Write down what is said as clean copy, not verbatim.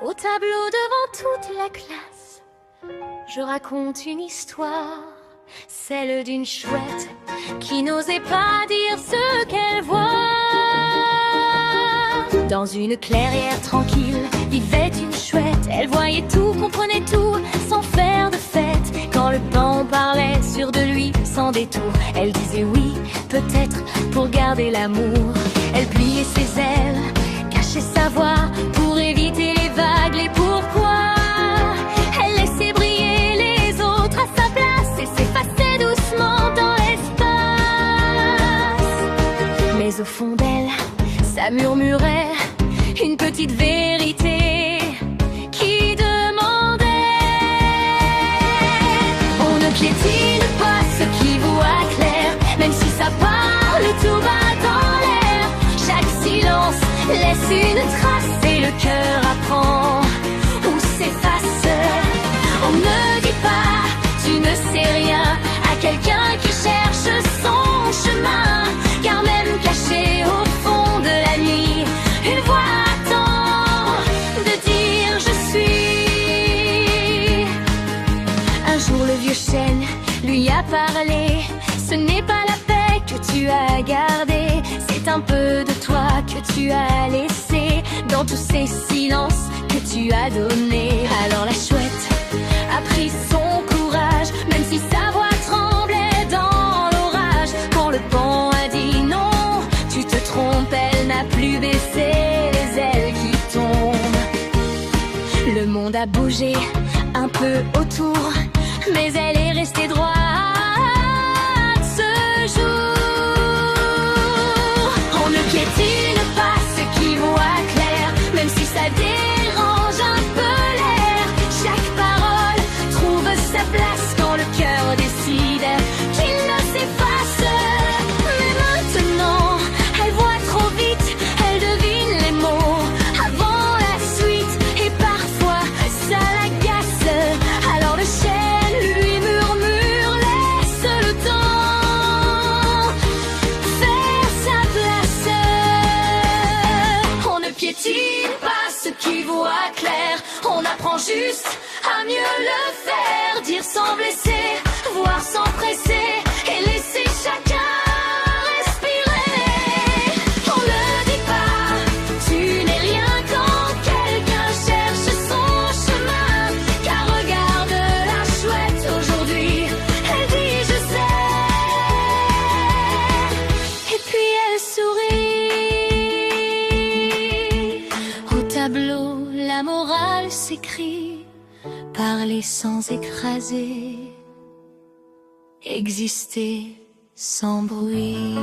Au tableau devant toute la classe, je raconte une histoire, celle d'une chouette qui n'osait pas dire ce qu'elle voit. Dans une clairière tranquille vivait une chouette. Elle voyait tout, comprenait tout, sans faire de fête. Quand le pan parlait sûr de lui, sans détour, elle disait oui, peut-être pour garder l'amour. Elle pliait ses ailes, cachait sa voix pour éviter les vagues, les pourquoi. Elle laissait briller les autres à sa place et s'effaçait doucement dans l'espace. Mais au fond d'elle, ça murmurait une petite vérité qui demandait: on ne piétine pas ce qui voit clair, même si ça parle tout bas dans l'air. Chaque silence laisse une trace et le cœur apprend ou s'efface. On ne dit pas tu ne sais rien à quelqu'un qui cherche son chemin, car même caché au fond de la nuit, une voix attend de dire je suis. Un jour le vieux chêne lui a parlé: ce n'est pas la paix que tu as gardée, c'est un peu de toi que tu as laissé dans tous ces silences que tu as donnés. Alors la chouette a pris son courage, même si sa voix tremblait dans l'orage. Quand le pan a dit non, tu te trompes, elle n'a plus baissé les ailes qui tombent. Le monde a bougé un peu autour, mais elle est restée droite ce jour. On ne piétine pas ce qui voit clair, même si ça dérange un peu l'air. Chaque parole trouve sa place quand le cœur décide qu'il ne s'efface. Mais maintenant, elle voit trop vite, elle devine les mots avant la suite, et parfois ça l'agace. Alors le chêne lui murmure: laisse le temps faire sa place. On ne piétine pas ce qui voit clair, on apprend juste à mieux le faire. Dire sans blesser, voir sans presser, et laisser chacun respirer. On ne dit pas tu n'es rien quand quelqu'un cherche son chemin, car regarde la chouette aujourd'hui, elle dit je sais, et puis elle sourit. Au tableau, la morale s'écrit: parler sans écraser, exister sans bruit.